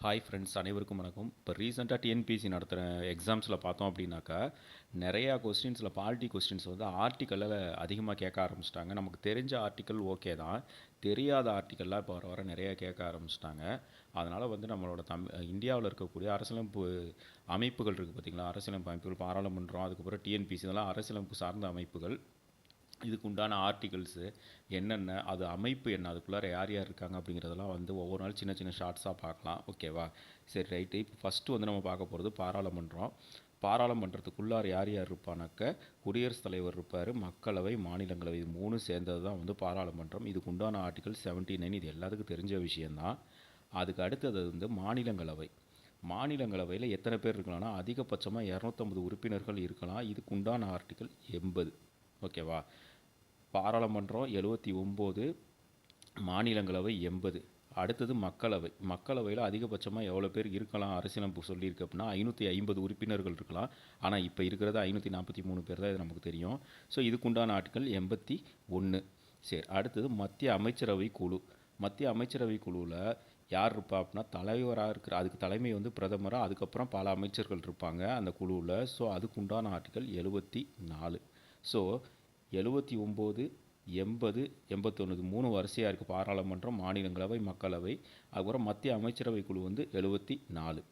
Hi friends, அனைவருக்கும் வணக்கம். இப்போ ரீசெண்டாக டிஎன்பிஎஸ்சி நடத்துகிற எக்ஸாம்ஸில் பார்த்தோம் அப்படின்னாக்கா, நிறையா கொஸ்டின்ஸில் பாலிட்டி கொஸ்டின்ஸ் வந்து ஆர்டிக்கலில் அதிகமாக கேட்க ஆரம்பிச்சிட்டாங்க. நமக்கு தெரிஞ்ச ஆர்டிக்கல் ஓகே தான், தெரியாத ஆர்டிக்கல்லாம் இப்போ வர வர நிறையா கேட்க ஆரம்பிச்சிட்டாங்க. அதனால் வந்து நம்மளோட இந்தியாவில் இருக்கக்கூடிய அரசியலமைப்பு அமைப்புகள் இருக்குது பார்த்திங்களா, அரசியலமைப்பு அமைப்புகள், பாராளுமன்றம், அதுக்கப்புறம் டிஎன்பிஎஸ்சி, இதெல்லாம் அரசியலமைப்பு சார்ந்த அமைப்புகள். இதுக்கு உண்டான ஆர்டிகல்ஸு என்னென்ன, அது அமைப்பு என்ன, அதுக்குள்ளார யார் யார் இருக்காங்க அப்படிங்கிறதெல்லாம் வந்து ஒவ்வொரு நாள் சின்ன சின்ன ஷார்ட்ஸாக பார்க்கலாம். ஓகேவா? சரி, ரைட்டு. இப்போ ஃபஸ்ட்டு வந்து நம்ம பார்க்க போகிறது பாராளுமன்றம். பாராளுமன்றத்துக்குள்ளார யார் யார் இருப்பானாக்க, குடியரசுத் தலைவர் இருப்பார், மக்களவை, மாநிலங்களவை, இது மூணு சேர்ந்தது தான் வந்து பாராளுமன்றம். இதுக்கு உண்டான ஆர்டிகல் 79. இது எல்லாத்துக்கும் தெரிஞ்ச விஷயந்தான். அதுக்கு அடுத்தது வந்து மாநிலங்களவை. மாநிலங்களவையில் எத்தனை பேர் இருக்கலாம்னா, அதிகபட்சமாக 250 உறுப்பினர்கள் இருக்கலாம். இதுக்கு உண்டான ஆர்டிகல் 80. ஓகேவா? பாராளுமன்றம் 79, மாநிலங்களவை 80. அடுத்தது மக்களவை. மக்களவையில் அதிகபட்சமாக எவ்வளோ பேர் இருக்கலாம் அரசியலமைப்பு சொல்லியிருக்கு அப்படின்னா 550 உறுப்பினர்கள் இருக்கலாம். ஆனால் இப்போ இருக்கிறது 543 பேர் தான், இது நமக்கு தெரியும். ஸோ இதுக்குண்டான ஆர்டிகல் 81. சரி, அடுத்தது மத்திய அமைச்சரவை குழு. மத்திய அமைச்சரவை குழுவில் யார் இருப்பா அப்படின்னா, தலைவராக இருக்கிற, அதுக்கு தலைமை வந்து பிரதமராக, அதுக்கப்புறம் பல அமைச்சர்கள் இருப்பாங்க அந்த குழுவில். ஸோ அதுக்குண்டான ஆர்டிகல் 74. ஸோ 79, 80, 81, 3 வரிசையாக இருக்குது. பாராளுமன்றம், மாநிலங்களவை, மக்களவை, அதுக்கப்புறம் மத்திய அமைச்சரவை குழு வந்து 74.